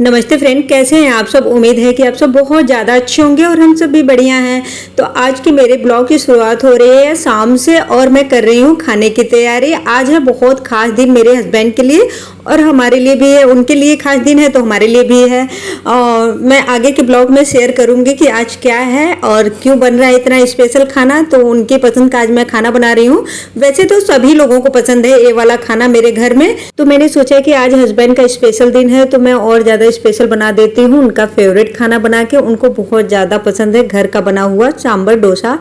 नमस्ते फ्रेंड, कैसे हैं आप सब। उम्मीद है कि आप सब बहुत ज़्यादा अच्छे होंगे और हम सब भी बढ़िया हैं। तो आज की मेरे ब्लॉग की शुरुआत हो रही है शाम से और मैं कर रही हूँ खाने की तैयारी। आज है बहुत खास दिन मेरे हस्बैंड के लिए और हमारे लिए भी है। उनके लिए खास दिन है तो हमारे लिए भी है। और मैं आगे के ब्लॉग में शेयर करूँगी कि आज क्या है और क्यों बन रहा है इतना स्पेशल खाना। तो उनकी पसंद का आज मैं खाना बना रही हूँ। वैसे तो सभी लोगों को पसंद है ये वाला खाना मेरे घर में, तो मैंने सोचा कि आज हस्बैंड का स्पेशल दिन है तो मैं और ज़्यादा स्पेशल बना देती हूँ। उनका फेवरेट खाना बना के, उनको बहुत ज़्यादा पसंद है घर का बना हुआ सांभर डोसा।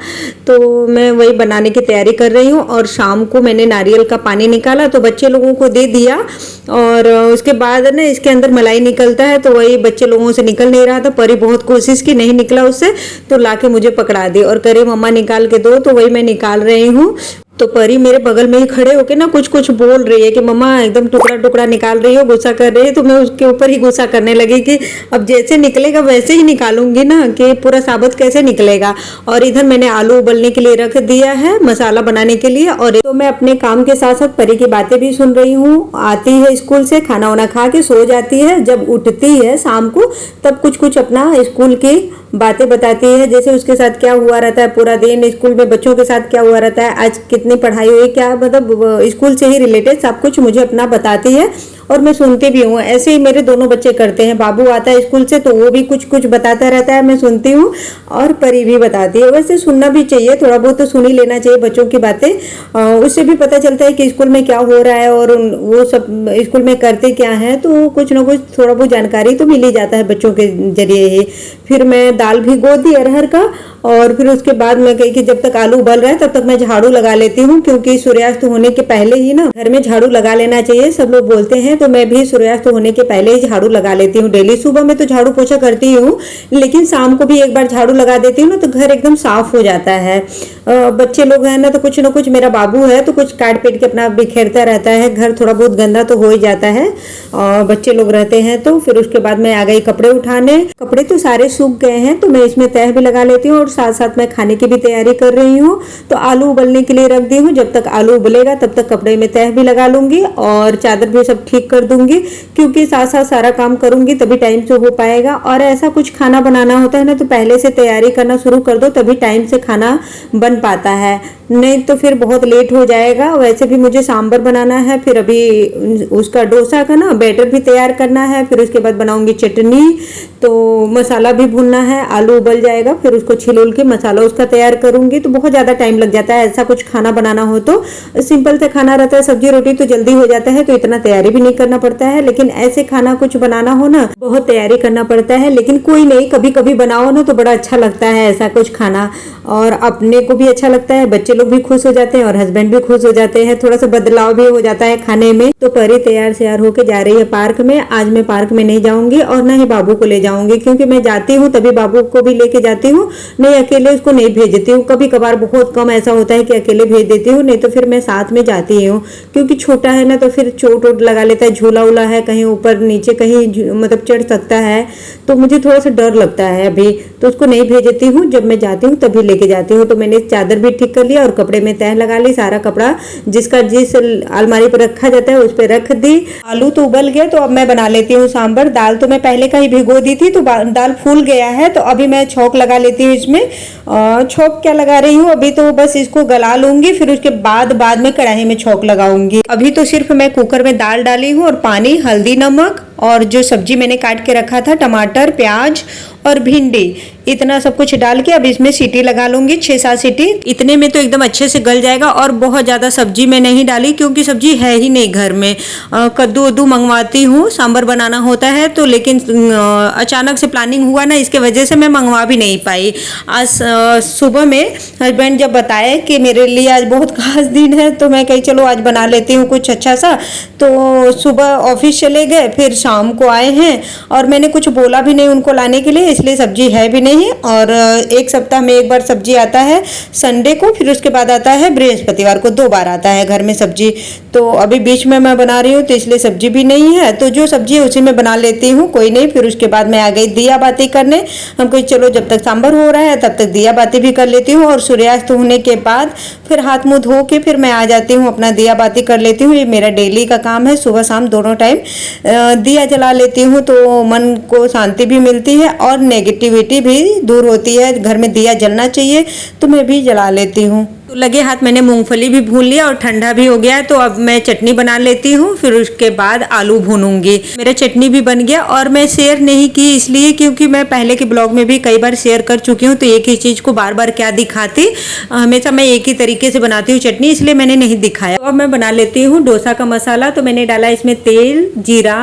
तो मैं वही बनाने की तैयारी कर रही हूँ। और शाम को मैंने नारियल का पानी निकाला तो बच्चे लोगों को दे दिया। और उसके बाद ना इसके अंदर मलाई निकलता है तो वही बच्चे लोगों से निकल नहीं रहा था। परी बहुत कोशिश की, नहीं निकला उससे, तो लाके मुझे पकड़ा दी और करे मम्मा निकाल के दो। तो वही मैं निकाल रही हूँ। तो परी मेरे बगल में ही खड़े होके ना कुछ कुछ बोल रही है कि मम्मा एकदम टुकड़ा टुकड़ा निकाल रही हो, गुस्सा कर रही है। तो मैं उसके ऊपर ही गुस्सा करने लगी कि अब जैसे निकलेगा वैसे ही निकालूंगी ना, कि पूरा साबुत कैसे निकलेगा। और इधर मैंने आलू उबलने के लिए रख दिया है मसाला बनाने के लिए। और तो मैं अपने काम के साथ साथ परी की बातें भी सुन रही हूँ। आती है स्कूल से, खाना वाना खा के सो जाती है। जब उठती है शाम को तब कुछ कुछ अपना स्कूल की बातें बताती है, जैसे उसके साथ क्या हुआ रहता है पूरा दिन, स्कूल में बच्चों के साथ क्या हुआ रहता है, आज कितनी पढ़ाई हुई, क्या मतलब स्कूल से ही रिलेटेड सब कुछ मुझे अपना बताती है और मैं सुनती भी हूँ। ऐसे ही मेरे दोनों बच्चे करते हैं। बाबू आता है स्कूल से तो वो भी कुछ कुछ बताता रहता है, मैं सुनती हूँ और परी भी बताती है। वैसे सुनना भी चाहिए, थोड़ा बहुत तो सुन ही लेना चाहिए बच्चों की बातें। उससे भी पता चलता है कि स्कूल में क्या हो रहा है और वो सब स्कूल में करते क्या हैं। तो कुछ ना कुछ थोड़ा बहुत जानकारी तो मिल ही जाता है बच्चों के जरिए ही। फिर मैं दाल भिगो दी अरहर का और फिर उसके बाद मैं कही कि जब तक आलू उबल रहा है तब तक मैं झाड़ू लगा लेती हूँ, क्योंकि सूर्यास्त होने के पहले ही ना घर में झाड़ू लगा लेना चाहिए, सब लोग बोलते हैं। तो मैं भी सूर्यास्त होने के पहले ही झाड़ू लगा लेती हूँ। डेली सुबह में तो झाड़ू पोछा करती हूँ, लेकिन शाम को भी एक बार झाड़ू लगा देती हूँ ना तो घर एकदम साफ हो जाता है। बच्चे लोग हैं ना तो कुछ ना कुछ, मेरा बाबू है तो कुछ काट पीट के अपना बिखेरता रहता है, घर थोड़ा बहुत गंदा तो हो ही जाता है। और बच्चे लोग रहते हैं तो फिर उसके बाद मैं आ गई कपड़े उठाने। कपड़े तो सारे सूख गए हैं तो मैं इसमें तह भी लगा लेती हूँ और साथ साथ मैं खाने की भी तैयारी कर रही हूँ। तो आलू उबलने के लिए रख दी हूँ, जब तक आलू उबलेगा तब तक कपड़े में तह भी लगा लूंगी और चादर भी सब ठीक कर दूंगी, क्योंकि साथ साथ सारा काम करूंगी तभी टाइम से हो पाएगा। और ऐसा कुछ खाना बनाना होता है ना तो पहले से तैयारी करना शुरू कर दो तभी टाइम से खाना बन पाता है, नहीं तो फिर बहुत लेट हो जाएगा। वैसे भी मुझे सांभर बनाना है, फिर अभी उसका डोसा का ना बैटर भी तैयार करना है, फिर उसके बाद बनाऊंगी चटनी, तो मसाला भी भूनना है। आलू उबल जाएगा फिर उसको छिल उल के मसाला उसका तैयार करूंगी, तो बहुत ज़्यादा टाइम लग जाता है। ऐसा कुछ खाना बनाना हो तो सिंपल से खाना रहता है, सब्जी रोटी तो जल्दी हो जाता है तो इतना तैयारी भी नहीं करना पड़ता है। लेकिन ऐसे खाना कुछ बनाना हो ना बहुत तैयारी करना पड़ता है। लेकिन कोई नहीं, कभी कभी बनाओ ना तो बड़ा अच्छा लगता है ऐसा कुछ खाना, और अपने को भी अच्छा लगता है, बच्चे लोग भी खुश हो जाते हैं और हस्बैंड भी खुश हो जाते हैं। थोड़ा सा बदलाव भी हो जाता है खाने में। तो परी तैयार श्यार होके जा रही है पार्क में। आज मैं पार्क में नहीं जाऊंगी और ना ही बाबू को ले जाऊंगी, क्योंकि मैं जाती हूँ तभी बाबू को भी लेके जाती हूँ, नहीं अकेले उसको नहीं भेजती हूँ। कभी कभार बहुत कम ऐसा होता है कि अकेले भेज देती हूँ, नहीं तो फिर मैं साथ में जाती हूँ, क्योंकि छोटा है ना तो फिर चोट वोट लगा लेता है, झूला उला है कहीं ऊपर नीचे कहीं मतलब चढ़ सकता है, तो मुझे थोड़ा सा डर लगता है अभी, तो उसको नहीं भेजती हूँ। जब मैं जाती हूँ तभी लेके जाती हूँ। तो मैंने चादर भी ठीक कर लिया और कपड़े में तह लगा ली, सारा कपड़ा जिसका जिस अलमारी पर रखा जाता है उस पर रख दी। आलू तो उबल गए तो अब मैं बना लेती हूँ सांभर। दाल तो मैं पहले का ही भिगो दी थी तो दाल फूल गया है, तो अभी मैं छौंक लगा लेती हूँ इसमें। छौंक क्या लगा रही हूँ अभी, तो बस इसको गला लूंगी, फिर उसके बाद में कढ़ाई में छौंक लगाऊंगी। अभी तो सिर्फ मैं कुकर में दाल डाली हूँ और पानी, हल्दी, नमक और जो सब्जी मैंने काट के रखा था, टमाटर, प्याज और भिंडी, इतना सब कुछ डाल के अब इसमें सीटी लगा लूंगी 6-7 सीटी। इतने में तो एकदम अच्छे से गल जाएगा। और बहुत ज़्यादा सब्जी मैं नहीं डाली क्योंकि सब्जी है ही नहीं घर में। कद्दू वद्दू मंगवाती हूँ, सांभर बनाना होता है तो, लेकिन अचानक से प्लानिंग हुआ ना, इसके वजह से मैं मंगवा भी नहीं पाई। आज सुबह में हस्बैंड जब बताए कि मेरे लिए आज बहुत खास दिन है तो मैं कही चलो आज बना लेती हूँ कुछ अच्छा सा। तो सुबह ऑफिस चले गए, फिर शाम को आए हैं और मैंने कुछ बोला भी नहीं उनको लाने के लिए, इसलिए सब्जी है भी नहीं। और एक सप्ताह में एक बार सब्जी आता है संडे को, फिर उसके बाद आता है बृहस्पतिवार को, 2 बार आता है घर में सब्जी। तो अभी बीच में मैं बना रही हूँ तो इसलिए सब्जी भी नहीं है, तो जो सब्जी है उसी में बना लेती हूँ, कोई नहीं। फिर उसके बाद मैं आ गई दिया बाती करने। हम कहीं चलो जब तक सांभर हो रहा है तब तक दिया बाती भी कर लेती हूँ, और सूर्यास्त होने के बाद फिर हाथ मुंह धो के फिर मैं आ जाती हूँ, अपना दिया बाती कर लेती हूँ। ये मेरा डेली का काम है, सुबह शाम दोनों टाइम दिया जला लेती हूँ, तो मन को शांति भी मिलती है और नेगेटिविटी भी दूर होती है। घर में दिया जलना चाहिए, तो मैं भी जला लेती हूँ। तो लगे हाथ मैंने मूंगफली भी भून लिया और ठंडा भी हो गया, तो अब मैं चटनी बना लेती हूँ, फिर उसके बाद आलू भूनूंगी। मेरा चटनी भी बन गया, और मैं शेयर नहीं की इसलिए क्योंकि मैं पहले के ब्लॉग में भी कई बार शेयर कर चुकी हूँ, तो एक ही चीज़ को बार बार क्या दिखाती, हमेशा मैं एक ही तरीके से बनाती हूँ चटनी, इसलिए मैंने नहीं दिखाया। तो अब मैं बना लेती हूँ डोसा का मसाला। तो मैंने डाला इसमें तेल, जीरा,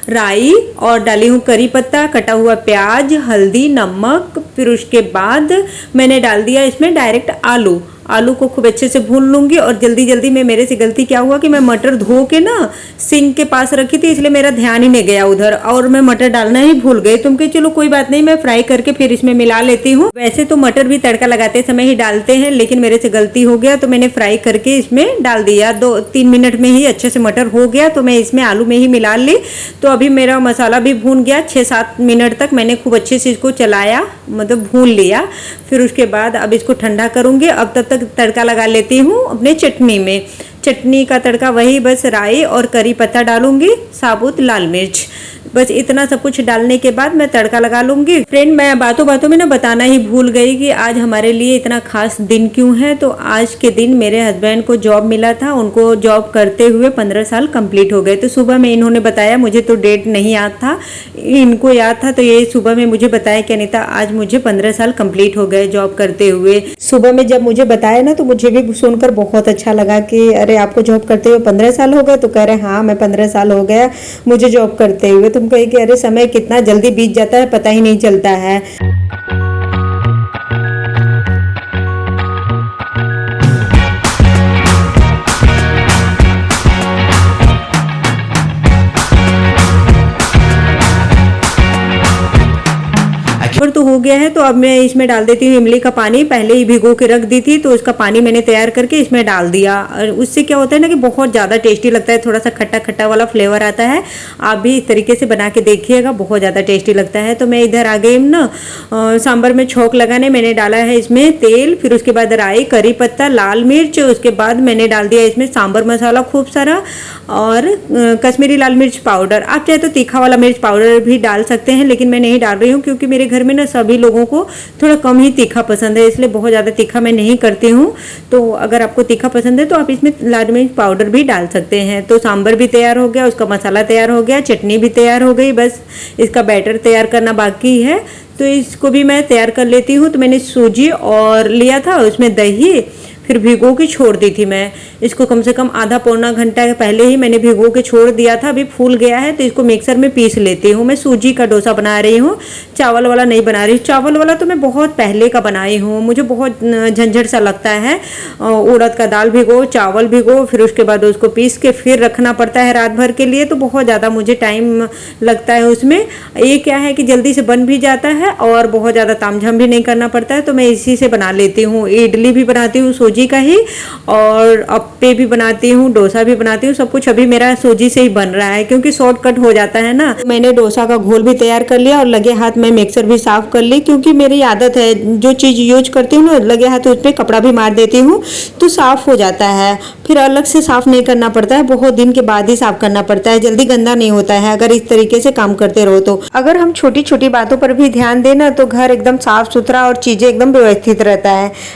राई और डाली हूँ करी पत्ता, कटा हुआ प्याज, हल्दी, नमक। फिर उसके बाद मैंने डाल दिया इसमें डायरेक्ट आलू को खूब अच्छे से भून लूँगी। और जल्दी जल्दी में मेरे से गलती क्या हुआ कि मैं मटर धो के ना सिंक के पास रखी थी, इसलिए मेरा ध्यान ही नहीं गया उधर, और मैं मटर डालना ही भूल गई। तुम कही चलो कोई बात नहीं, मैं फ्राई करके फिर इसमें मिला लेती हूँ। वैसे तो मटर भी तड़का लगाते समय ही डालते हैं, लेकिन मेरे से गलती हो गया, तो मैंने फ्राई करके इसमें डाल दिया। 2-3 मिनट में ही अच्छे से मटर हो गया, तो मैं इसमें आलू में ही मिला ली। तो अभी मेरा मसाला भी भून गया। 6-7 मिनट तक मैंने खूब अच्छे से इसको चलाया, मतलब भून लिया। फिर उसके बाद अब इसको ठंडा करूँगी। अब तब तक तड़का लगा लेती हूँ अपने चटनी में। चटनी का तड़का वही बस राई और करी पत्ता डालूंगी, साबुत लाल मिर्च, बस इतना सब कुछ डालने के बाद मैं तड़का लगा लूंगी। फ्रेंड, मैं बातों बातों में ना बताना ही भूल गई कि आज हमारे लिए इतना खास दिन क्यों है। तो आज के दिन मेरे हस्बैंड को जॉब मिला था, उनको जॉब करते हुए 15 साल कंप्लीट हो गए। तो सुबह में इन्होंने बताया, मुझे तो डेट नहीं याद था, इनको याद था, तो ये सुबह में मुझे बताया कि अनीता आज मुझे 15 साल कंप्लीट हो गए जॉब करते हुए। सुबह में जब मुझे बताया ना, तो मुझे भी सुनकर बहुत अच्छा लगा कि अरे आपको जॉब करते हुए 15 साल हो गए। तो कह रहे हाँ, मैं 15 साल हो गया मुझे जॉब करते हुए। तुम कहे कि अरे समय कितना जल्दी बीत जाता है, पता ही नहीं चलता है। तो हो गया है, तो अब मैं इसमें डाल देती हूँ इमली का पानी। पहले ही भिगो के रख दी थी, तो उसका पानी मैंने तैयार करके इसमें डाल दिया। और उससे क्या होता है ना कि बहुत ज़्यादा टेस्टी लगता है, थोड़ा सा खट्टा खट्टा वाला फ्लेवर आता है। आप भी इस तरीके से बना के देखिएगा, बहुत ज़्यादा टेस्टी लगता है। तो मैं इधर आ गई ना सांभर में छोंक लगाने। मैंने डाला है इसमें तेल, फिर उसके बाद राई, करी पत्ता, लाल मिर्च, उसके बाद मैंने डाल दिया इसमें सांभर मसाला खूब सारा, और कश्मीरी लाल मिर्च पाउडर। आप चाहे तो तीखा वाला मिर्च पाउडर भी डाल सकते हैं, लेकिन मैं नहीं डाल रही हूँ क्योंकि मेरे घर में ना सभी लोगों को थोड़ा कम ही तीखा पसंद है, इसलिए बहुत ज़्यादा तीखा मैं नहीं करती हूँ। तो अगर आपको तीखा पसंद है तो आप इसमें लाल मिर्च पाउडर भी डाल सकते हैं। तो सांभर भी तैयार हो गया, उसका मसाला तैयार हो गया, चटनी भी तैयार हो गई, बस इसका बैटर तैयार करना बाकी है। तो इसको भी मैं तैयार कर लेती हूँ। तो मैंने सूजी और लिया था, उसमें दही फिर भिगो के छोड़ दी थी मैं इसको, कम से कम आधा पौना घंटा पहले ही मैंने भिगो के छोड़ दिया था। अभी फूल गया है, तो इसको मिक्सर में पीस लेती हूँ। मैं सूजी का डोसा बना रही हूँ, चावल वाला नहीं बना रही हूँ। चावल वाला तो मैं बहुत पहले का बनाई हूँ, मुझे बहुत झंझट सा लगता है। उड़द का दाल भिगो, चावल भिगो, फिर उसके बाद उसको पीस के फिर रखना पड़ता है रात भर के लिए, तो बहुत ज़्यादा मुझे टाइम लगता है उसमें। ये क्या है कि जल्दी से बन भी जाता है और बहुत ज़्यादा तामझाम भी नहीं करना पड़ता है। तो मैं इसी से बना लेती हूँ। इडली भी बनाती हूँ सूजी का ही, और अप्पे भी बनाती हूँ, डोसा भी बनाती हूँ। सब कुछ अभी मेरा सूजी से ही बन रहा है क्योंकि शॉर्टकट हो जाता है ना। मैंने डोसा का घोल भी तैयार कर लिया और लगे हाथ में मिक्सर भी साफ कर ली, क्योंकि मेरी आदत है जो चीज़ यूज करती हूँ ना, लगे हाथ उस पर कपड़ा भी मार देती हूँ तो साफ हो जाता है। फिर अलग से साफ नहीं करना पड़ता है, बहुत दिन के बाद ही साफ करना पड़ता है, जल्दी गंदा नहीं होता है अगर इस तरीके से काम करते रहो तो। अगर हम छोटी छोटी बातों पर भी ध्यान देना तो घर एकदम साफ सुथरा और चीजें एकदम व्यवस्थित रहता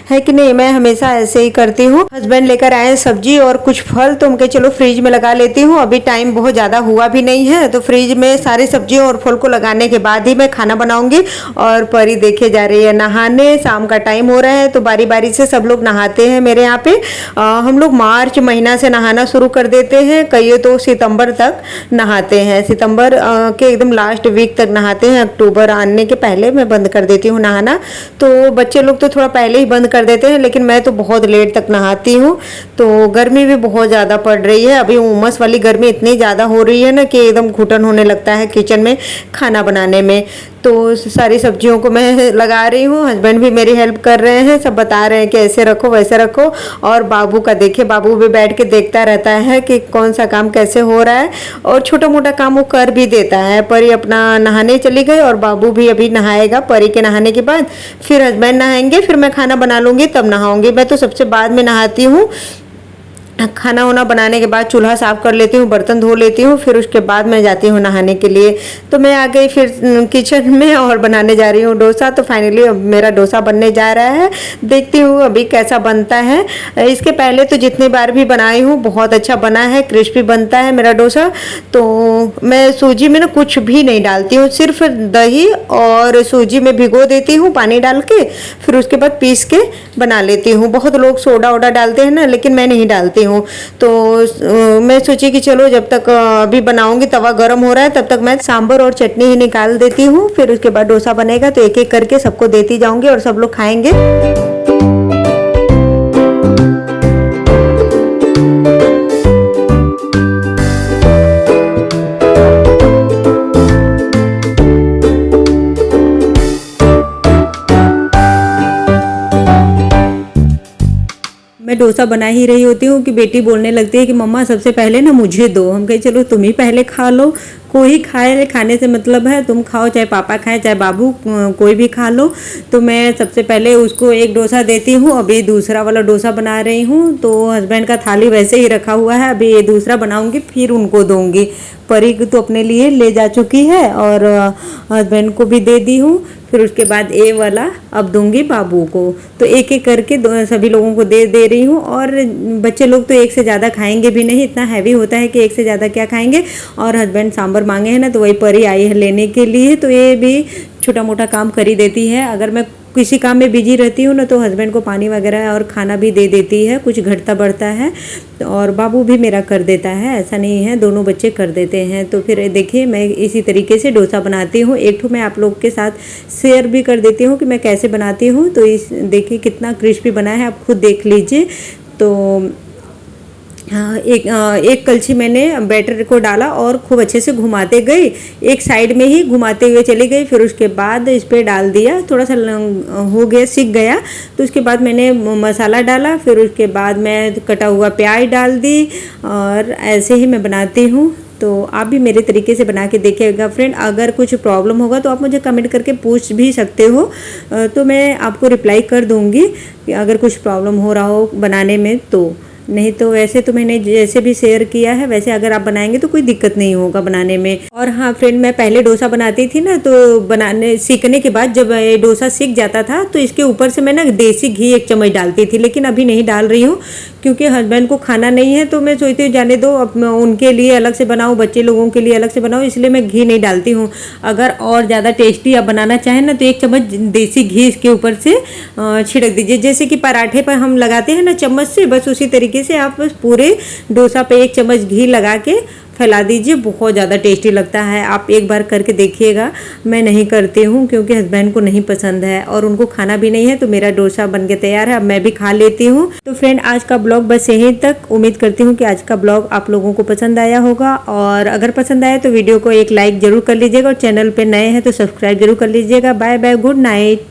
है कि नहीं। मैं हमेशा ऐसे ही करती हूँ। हस्बैंड लेकर आए सब्जी और कुछ फल, तो उनके चलो फ्रिज में लगा लेती हूँ। अभी टाइम बहुत ज्यादा हुआ भी नहीं है, तो फ्रिज में सारी सब्जियों और फल को लगाने के बाद ही मैं खाना बनाऊंगी। और परी देखे जा रही है नहाने, शाम का टाइम हो रहा है तो बारी बारी से सब लोग नहाते हैं मेरे यहाँ पे। हम लोग माँ मार्च महीना से नहाना शुरू कर देते हैं, कई तो सितंबर तक नहाते हैं, सितंबर के एकदम लास्ट वीक तक नहाते हैं। अक्टूबर आने के पहले मैं बंद कर देती हूँ नहाना। तो बच्चे लोग तो थोड़ा पहले ही बंद कर देते हैं, लेकिन मैं तो बहुत लेट तक नहाती हूँ। तो गर्मी भी बहुत ज़्यादा पड़ रही है, अभी उमस वाली गर्मी इतनी ज़्यादा हो रही है ना कि एकदम घुटन होने लगता है किचन में खाना बनाने में। तो सारी सब्जियों को मैं लगा रही हूँ, हस्बैंड भी मेरी हेल्प कर रहे हैं, सब बता रहे हैं कि ऐसे रखो वैसे रखो। और बाबू का देखिए, बाबू भी बैठ के देखता रहता है कि कौन सा काम कैसे हो रहा है, और छोटा मोटा काम वो कर भी देता है। परी अपना नहाने चली गई और बाबू भी अभी नहाएगा। परी के नहाने के बाद फिर हस्बैंड नहाएंगे, फिर मैं खाना बना लूँगी तब नहाऊंगी। मैं तो सबसे बाद में नहाती हूँ। खाना वाना बनाने के बाद चूल्हा साफ कर लेती हूँ, बर्तन धो लेती हूँ, फिर उसके बाद मैं जाती हूँ नहाने के लिए। तो मैं आ गई फिर किचन में और बनाने जा रही हूँ डोसा। तो फाइनली अब मेरा डोसा बनने जा रहा है, देखती हूँ अभी कैसा बनता है। इसके पहले तो जितनी बार भी बनाई हूँ बहुत अच्छा बना है, क्रिस्पी बनता है मेरा डोसा। तो मैं सूजी में ना कुछ भी नहीं डालती हूँ, सिर्फ दही और सूजी में भिगो देती हूँ पानी डाल के, फिर उसके बाद पीस के बना लेती हूँ। बहुत लोग सोडा वोडा डालते हैं ना, लेकिन मैं नहीं डालती हूँ। तो मैं सोची कि चलो जब तक अभी बनाऊंगी, तवा गर्म हो रहा है, तब तक मैं सांभर और चटनी ही निकाल देती हूँ। फिर उसके बाद डोसा बनेगा तो एक एक करके सबको देती जाऊंगी और सब लोग खाएंगे। मैं डोसा बना ही रही होती हूँ कि बेटी बोलने लगती है कि मम्मा सबसे पहले ना मुझे दो। हम कहे चलो तुम ही पहले खा लो, कोई खाए, खाने से मतलब है, तुम खाओ चाहे पापा खाए चाहे बाबू, कोई भी खा लो। तो मैं सबसे पहले उसको एक डोसा देती हूँ, अभी दूसरा वाला डोसा बना रही हूँ। तो हस्बैंड का थाली वैसे ही रखा हुआ है, अभी ये दूसरा बनाऊंगी फिर उनको दूंगी। परी तो अपने लिए ले जा चुकी है और हस्बैंड को भी दे दी हूँ। फिर उसके बाद ये वाला अब दूंगी बाबू को। तो एक एक करके सभी लोगों को दे रही हूँ। और बच्चे लोग तो एक से ज़्यादा खाएंगे भी नहीं, इतना हैवी होता है कि एक से ज़्यादा क्या खाएंगे। और हस्बैंड सांभर मांगे हैं ना, तो वही परी आई है लेने के लिए, तो ये भी छोटा मोटा काम कर ही देती है। अगर मैं किसी काम में बिजी रहती हूँ ना, तो हस्बैंड को पानी वगैरह और खाना भी दे देती है, कुछ घटता बढ़ता है। और बाबू भी मेरा कर देता है, ऐसा नहीं है, दोनों बच्चे कर देते हैं। तो फिर देखिए मैं इसी तरीके से डोसा बनाती हूँ। एक ठो मैं आप लोग के साथ शेयर भी कर देती हूँ कि मैं कैसे बनाती हूँ। तो इस देखिए कितना क्रिस्पी बना है, आप खुद देख लीजिए। तो एक कलछी मैंने बैटर को डाला और खूब अच्छे से घुमाते गई, एक साइड में ही घुमाते हुए चली गई। फिर उसके बाद इस पर डाल दिया, थोड़ा सा हो गया, सिक गया। तो उसके बाद मैंने मसाला डाला, फिर उसके बाद मैं कटा हुआ प्याज डाल दी। और ऐसे ही मैं बनाती हूँ। तो आप भी मेरे तरीके से बना के देखिएगा फ्रेंड। अगर कुछ प्रॉब्लम होगा तो आप मुझे कमेंट करके पूछ भी सकते हो, तो मैं आपको रिप्लाई कर दूँगी कि अगर कुछ प्रॉब्लम हो रहा हो बनाने में। तो नहीं तो वैसे तो मैंने जैसे भी शेयर किया है वैसे अगर आप बनाएंगे तो कोई दिक्कत नहीं होगा बनाने में। और हाँ फ्रेंड, मैं पहले डोसा बनाती थी ना, तो बनाने सीखने के बाद जब ये डोसा सीख जाता था तो इसके ऊपर से मैं ना देसी घी 1 चम्मच डालती थी, लेकिन अभी नहीं डाल रही हूँ क्योंकि हस्बैंड को खाना नहीं है। तो मैं सोचती हूँ जाने दो, अब उनके लिए अलग से बनाऊँ, बच्चे लोगों के लिए अलग से बनाऊँ, इसलिए मैं घी नहीं डालती हूँ। अगर और ज़्यादा टेस्टी आप बनाना चाहें ना, तो 1 चम्मच देसी घी इसके ऊपर से छिड़क दीजिए, जैसे कि पराठे पर हम लगाते हैं ना चम्मच से, बस उसी तरीके से आप बस पूरे डोसा पे 1 चम्मच घी लगा के फैला दीजिए। बहुत ज़्यादा टेस्टी लगता है, आप एक बार करके देखिएगा। मैं नहीं करती हूँ क्योंकि हस्बैंड को नहीं पसंद है और उनको खाना भी नहीं है। तो मेरा डोसा बन के तैयार है, अब मैं भी खा लेती हूँ। तो फ्रेंड, आज का ब्लॉग बस यहीं तक। उम्मीद करती हूँ कि आज का ब्लॉग आप लोगों को पसंद आया होगा, और अगर पसंद आया तो वीडियो को एक लाइक ज़रूर कर लीजिएगा, और चैनल पर नए हैं तो सब्सक्राइब जरूर कर लीजिएगा। Bye bye, good night.